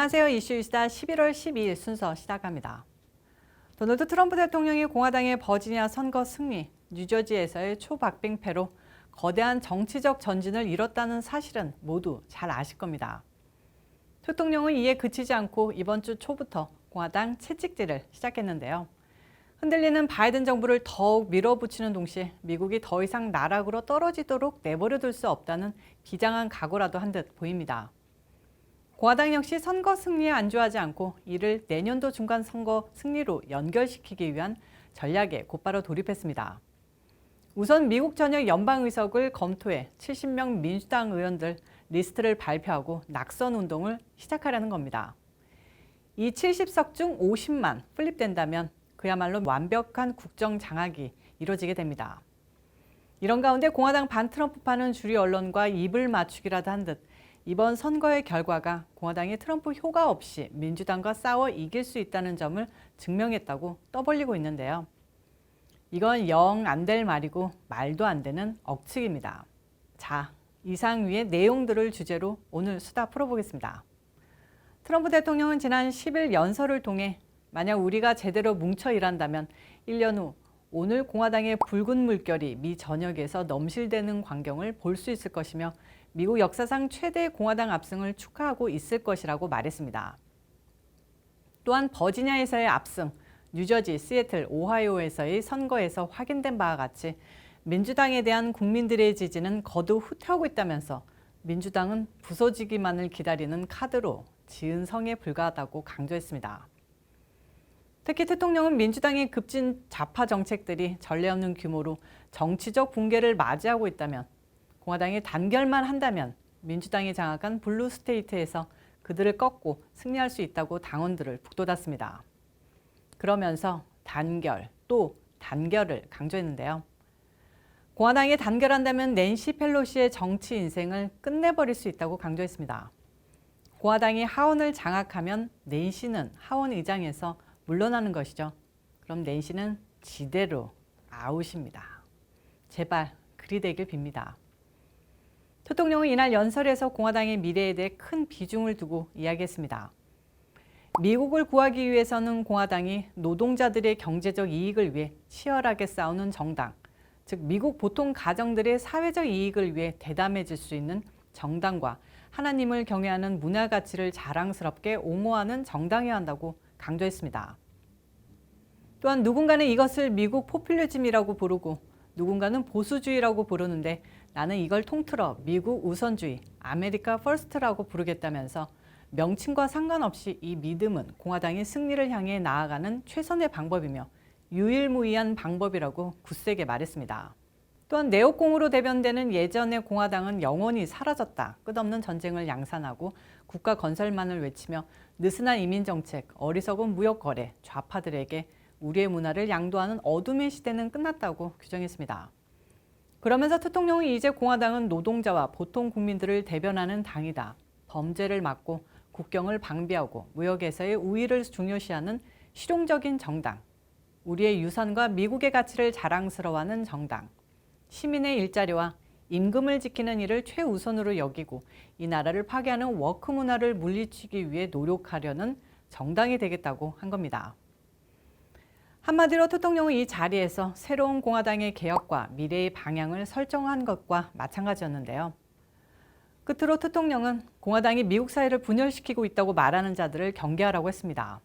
안녕하세요. 이슈이스타 11월 12일 순서 시작합니다. 도널드 트럼프 대통령이 공화당의 버지니아 선거 승리, 뉴저지에서의 초박빙패로 거대한 정치적 전진을 이뤘다는 사실은 모두 잘 아실 겁니다. 대통령은 이에 그치지 않고 이번 주 초부터 공화당 채찍질을 시작했는데요. 흔들리는 바이든 정부를 더욱 밀어붙이는 동시에 미국이 더 이상 나락으로 떨어지도록 내버려둘 수 없다는 비장한 각오라도 한 듯 보입니다. 공화당 역시 선거 승리에 안주하지 않고 이를 내년도 중간 선거 승리로 연결시키기 위한 전략에 곧바로 돌입했습니다. 우선 미국 전역 연방의석을 검토해 70명 민주당 의원들 리스트를 발표하고 낙선 운동을 시작하려는 겁니다. 이 70석 중 50만 플립된다면 그야말로 완벽한 국정 장악이 이루어지게 됩니다. 이런 가운데 공화당 반트럼프파는 주류 언론과 입을 맞추기라도 한 듯 이번 선거의 결과가 공화당이 트럼프 효과 없이 민주당과 싸워 이길 수 있다는 점을 증명했다고 떠벌리고 있는데요. 이건 영 안 될 말이고 말도 안 되는 억측입니다. 자, 이상 위의 내용들을 주제로 오늘 수다 풀어보겠습니다. 트럼프 대통령은 지난 10일 연설을 통해 만약 우리가 제대로 뭉쳐 일한다면 1년 후 오늘 공화당의 붉은 물결이 미 전역에서 넘실대는 광경을 볼 수 있을 것이며 미국 역사상 최대 공화당 압승을 축하하고 있을 것이라고 말했습니다. 또한 버지니아에서의 압승, 뉴저지, 시애틀, 오하이오에서의 선거에서 확인된 바와 같이 민주당에 대한 국민들의 지지는 거듭 후퇴하고 있다면서 민주당은 부서지기만을 기다리는 카드로 지은 성에 불과하다고 강조했습니다. 특히 대통령은 민주당의 급진 좌파 정책들이 전례 없는 규모로 정치적 붕괴를 맞이하고 있다면 공화당이 단결만 한다면 민주당이 장악한 블루 스테이트에서 그들을 꺾고 승리할 수 있다고 당원들을 북돋았습니다. 그러면서 단결, 또 단결을 강조했는데요. 공화당이 단결한다면 낸시 펠로시의 정치 인생을 끝내버릴 수 있다고 강조했습니다. 공화당이 하원을 장악하면 낸시는 하원 의장에서 물러나는 것이죠. 그럼 낸시는 지대로 아웃입니다. 제발 그리 되길 빕니다. 대통령은 이날 연설에서 공화당의 미래에 대해 큰 비중을 두고 이야기했습니다. 미국을 구하기 위해서는 공화당이 노동자들의 경제적 이익을 위해 치열하게 싸우는 정당, 즉 미국 보통 가정들의 사회적 이익을 위해 대담해질 수 있는 정당과 하나님을 경외하는 문화 가치를 자랑스럽게 옹호하는 정당이어야 한다고 강조했습니다. 또한 누군가는 이것을 미국 포퓰리즘이라고 부르고 누군가는 보수주의라고 부르는데 나는 이걸 통틀어 미국 우선주의, 아메리카 퍼스트라고 부르겠다면서 명칭과 상관없이 이 믿음은 공화당이 승리를 향해 나아가는 최선의 방법이며 유일무이한 방법이라고 굳세게 말했습니다. 또한 네오공으로 대변되는 예전의 공화당은 영원히 사라졌다. 끝없는 전쟁을 양산하고 국가 건설만을 외치며 느슨한 이민정책, 어리석은 무역거래, 좌파들에게 우리의 문화를 양도하는 어둠의 시대는 끝났다고 규정했습니다. 그러면서 대통령은 이제 공화당은 노동자와 보통 국민들을 대변하는 당이다. 범죄를 막고 국경을 방비하고 무역에서의 우위를 중요시하는 실용적인 정당, 우리의 유산과 미국의 가치를 자랑스러워하는 정당, 시민의 일자리와 임금을 지키는 일을 최우선으로 여기고 이 나라를 파괴하는 워크 문화를 물리치기 위해 노력하려는 정당이 되겠다고 한 겁니다. 한마디로 대통령은 이 자리에서 새로운 공화당의 개혁과 미래의 방향을 설정한 것과 마찬가지였는데요. 끝으로 대통령은 공화당이 미국 사회를 분열시키고 있다고 말하는 자들을 경계하라고 했습니다.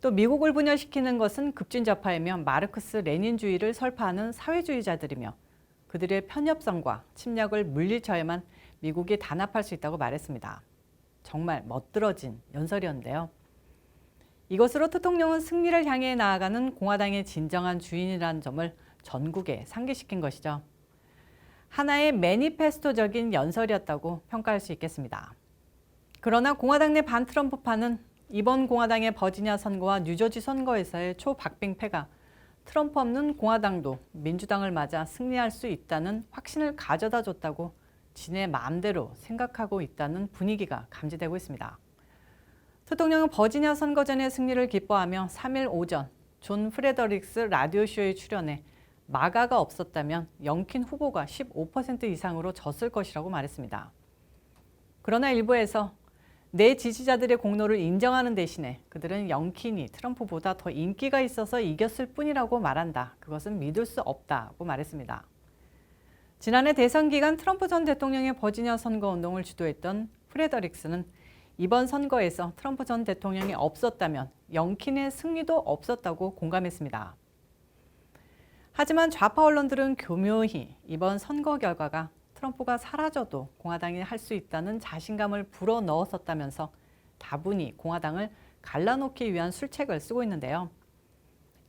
또 미국을 분열시키는 것은 급진좌파이며 마르크스 레닌주의를 설파하는 사회주의자들이며 그들의 편협성과 침략을 물리쳐야만 미국이 단합할 수 있다고 말했습니다. 정말 멋들어진 연설이었는데요. 이것으로 대통령은 승리를 향해 나아가는 공화당의 진정한 주인이라는 점을 전국에 상기시킨 것이죠. 하나의 매니페스토적인 연설이었다고 평가할 수 있겠습니다. 그러나 공화당 내 반트럼프파는 이번 공화당의 버지니아 선거와 뉴저지 선거에서의 초박빙패가 트럼프 없는 공화당도 민주당을 맞아 승리할 수 있다는 확신을 가져다 줬다고 지네 마음대로 생각하고 있다는 분위기가 감지되고 있습니다. 대통령은 버지니아 선거전의 승리를 기뻐하며 3일 오전 존 프레더릭스 라디오쇼에 출연해 마가가 없었다면 영킨 후보가 15% 이상으로 졌을 것이라고 말했습니다. 그러나 일부에서 내 지지자들의 공로를 인정하는 대신에 그들은 영킨이 트럼프보다 더 인기가 있어서 이겼을 뿐이라고 말한다. 그것은 믿을 수 없다고 말했습니다. 지난해 대선 기간 트럼프 전 대통령의 버지니아 선거운동을 주도했던 프레더릭스는 이번 선거에서 트럼프 전 대통령이 없었다면 영킨의 승리도 없었다고 공감했습니다. 하지만 좌파 언론들은 교묘히 이번 선거 결과가 트럼프가 사라져도 공화당이 할 수 있다는 자신감을 불어넣었었다면서 다분히 공화당을 갈라놓기 위한 술책을 쓰고 있는데요.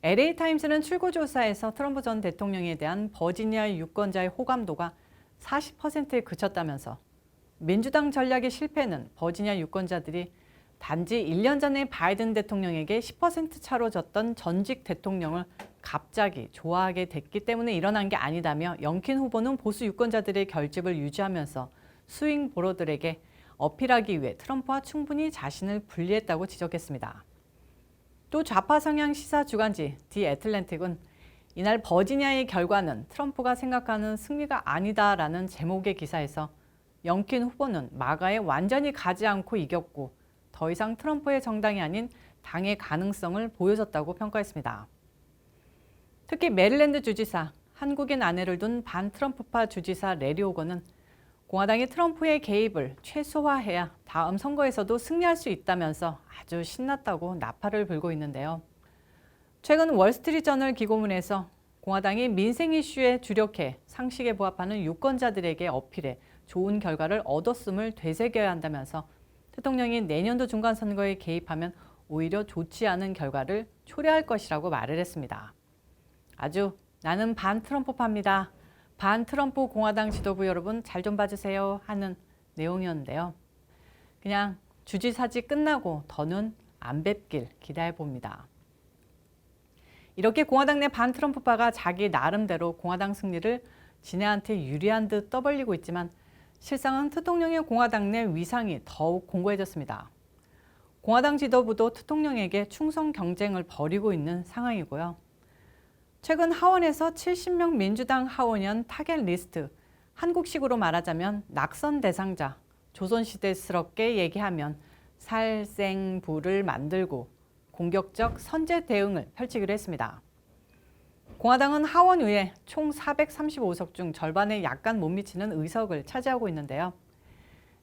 LA타임스는 출구조사에서 트럼프 전 대통령에 대한 버지니아 유권자의 호감도가 40%에 그쳤다면서 민주당 전략의 실패는 버지니아 유권자들이 단지 1년 전에 바이든 대통령에게 10% 차로 졌던 전직 대통령을 갑자기 좋아하게 됐기 때문에 일어난 게 아니다며 영킨 후보는 보수 유권자들의 결집을 유지하면서 스윙 보러들에게 어필하기 위해 트럼프와 충분히 자신을 분리했다고 지적했습니다. 또 좌파 성향 시사 주간지 디 애틀랜틱은 이날 버지니아의 결과는 트럼프가 생각하는 승리가 아니다라는 제목의 기사에서 영킨 후보는 마가에 완전히 가지 않고 이겼고 더 이상 트럼프의 정당이 아닌 당의 가능성을 보여줬다고 평가했습니다. 특히 메릴랜드 주지사, 한국인 아내를 둔 반트럼프파 주지사 레리 호거는 공화당이 트럼프의 개입을 최소화해야 다음 선거에서도 승리할 수 있다면서 아주 신났다고 나팔을 불고 있는데요. 최근 월스트리트저널 기고문에서 공화당이 민생 이슈에 주력해 상식에 부합하는 유권자들에게 어필해 좋은 결과를 얻었음을 되새겨야 한다면서 대통령이 내년도 중간선거에 개입하면 오히려 좋지 않은 결과를 초래할 것이라고 말을 했습니다. 아주 나는 반트럼프파입니다. 반트럼프 공화당 지도부 여러분 잘 좀 봐주세요 하는 내용이었는데요. 그냥 주지사지 끝나고 더는 안 뵙길 기대해봅니다. 이렇게 공화당 내 반트럼프파가 자기 나름대로 공화당 승리를 진해한테 유리한 듯 떠벌리고 있지만 실상은 대통령의 공화당 내 위상이 더욱 공고해졌습니다. 공화당 지도부도 대통령에게 충성 경쟁을 벌이고 있는 상황이고요. 최근 하원에서 70명 민주당 하원의원 타겟 리스트, 한국식으로 말하자면 낙선 대상자, 조선시대스럽게 얘기하면 살생부를 만들고 공격적 선제 대응을 펼치기로 했습니다. 공화당은 하원의회 총 435석 중 절반에 약간 못 미치는 의석을 차지하고 있는데요.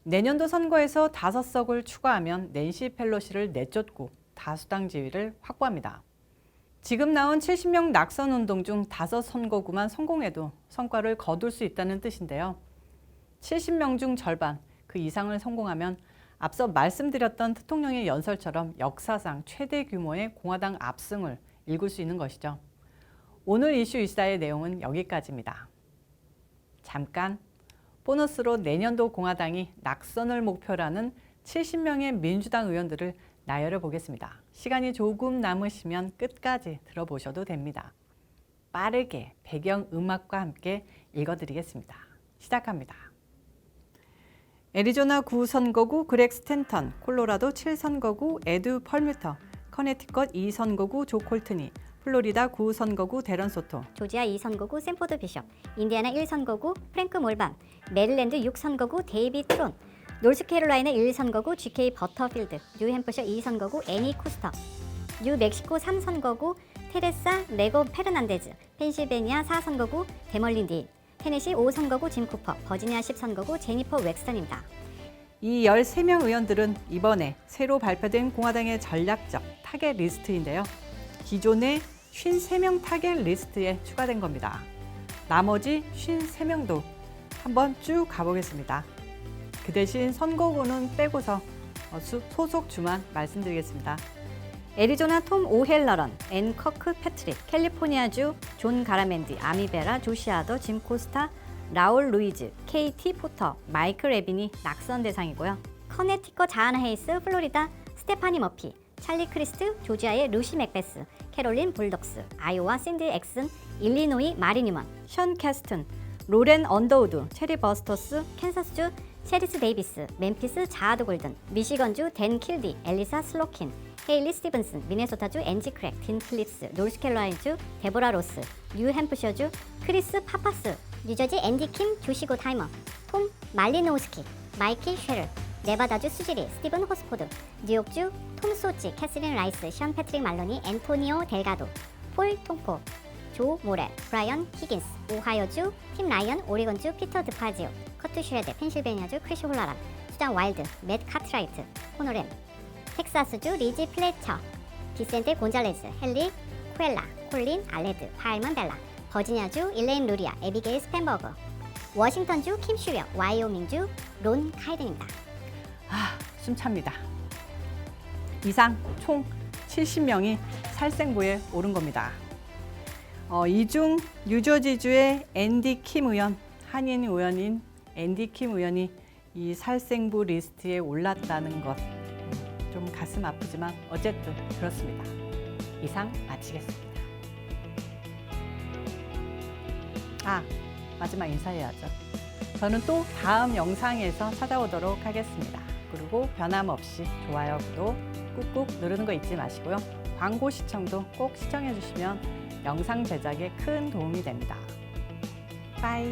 내년도 선거에서 5석을 추가하면 낸시 펠로시를 내쫓고 다수당 지위를 확보합니다. 지금 나온 70명 낙선 운동 중 5선거구만 성공해도 성과를 거둘 수 있다는 뜻인데요. 70명 중 절반, 그 이상을 성공하면 앞서 말씀드렸던 대통령의 연설처럼 역사상 최대 규모의 공화당 압승을 읽을 수 있는 것이죠. 오늘 이슈 이슈다의 내용은 여기까지입니다. 잠깐 보너스로 내년도 공화당이 낙선을 목표로 하는 70명의 민주당 의원들을 나열해 보겠습니다. 시간이 조금 남으시면 끝까지 들어보셔도 됩니다. 빠르게 배경 음악과 함께 읽어드리겠습니다. 시작합니다. 애리조나 9선거구 그렉 스탠턴, 콜로라도 7선거구 에드 펄뮤터, 커네티컷 2선거구 조 콜트니, 플로리다 9선거구 데런 소토, 조지아 2선거구 샌포드 비숍, 인디애나 1선거구 프랭크 몰반, 메릴랜드 6선거구 데이비 트론, 노스캐롤라이나 1선거구 GK 버터필드, 뉴햄프셔 2선거구 애니 쿠스터, 뉴멕시코 3선거구 테레사 레고 페르난데즈, 펜실베니아 4선거구 데멀린 딘, 테네시 5선거구 짐 쿠퍼, 버지니아 10선거구 제니퍼 웩스턴입니다. 이 13명 의원들은 이번에 새로 발표된 공화당의 전략적 타겟 리스트인데요. 기존의 53명 타겟 리스트에 추가된 겁니다. 나머지 53명도 한번 쭉 가보겠습니다. 그 대신 선거구는 빼고서 소속 주만 말씀드리겠습니다. 애리조나 톰 오헬러런, 앤 커크 패트릭, 캘리포니아주 존 가라멘디, 아미베라, 조시아더, 짐 코스타, 라울 루이즈, KT 포터, 마이클 레빈이 낙선 대상이고요. 커네티컷 자하나 헤이스, 플로리다 스테파니 머피, 찰리 크리스트, 조지아의 루시 맥베스, 캐롤린 볼덕스, 아이오와 신디 엑슨, 일리노이 마리 뉴먼, 션 캐스튼, 로렌 언더우드, 체리 버스터스, 캔사스주 체리스 데이비스, 멤피스 자하드 골든, 미시건주 댄 킬디, 엘리사 슬로킨, 헤일리 스티븐슨, 미네소타주 앤지 크랙, 딘 필립스, 노스캐롤라이나주 데보라 로스, 뉴햄프셔주 크리스 파파스, 뉴저지 앤디 킴, 조시고 타이머, 톰 말리노우스키, 마이키 쉐럴, 네바다주 수지리 스티븐 호스포드, 뉴욕주 톰 소치, 캐서린 라이스, 션 패트릭 말로니, 앤토니오 델가도, 폴 통포, 조 모렐, 브라이언 히긴스, 오하이오주 팀 라이언, 오리건주 피터 드파지오, 커트 슈레드, 펜실베니아주 크리시 홀라란, 수장 와일드, 맷 카트라이트, 호노렘, 텍사스주 리지 플래처, 비센테 곤잘레스, 헨리 쿠엘라, 콜린 알레드, 파일먼 벨라, 버지니아주 일레인 루리아, 에비게일 스펜버그, 워싱턴주 킴 슈리어, 와이오밍주 론 카이든입니다. 숨찹니다. 이상 총 70명이 살생부에 오른 겁니다. 이 중 뉴저지주의 앤디 킴 의원, 한인 의원인 앤디 킴 의원이 이 살생부 리스트에 올랐다는 것, 좀 가슴 아프지만 어쨌든 그렇습니다. 이상 마치겠습니다. 마지막 인사해야죠. 저는 또 다음 영상에서 찾아오도록 하겠습니다. 그리고 변함없이 좋아요, 구독 꾹꾹 누르는 거 잊지 마시고요. 광고 시청도 꼭 시청해 주시면 영상 제작에 큰 도움이 됩니다. 빠이.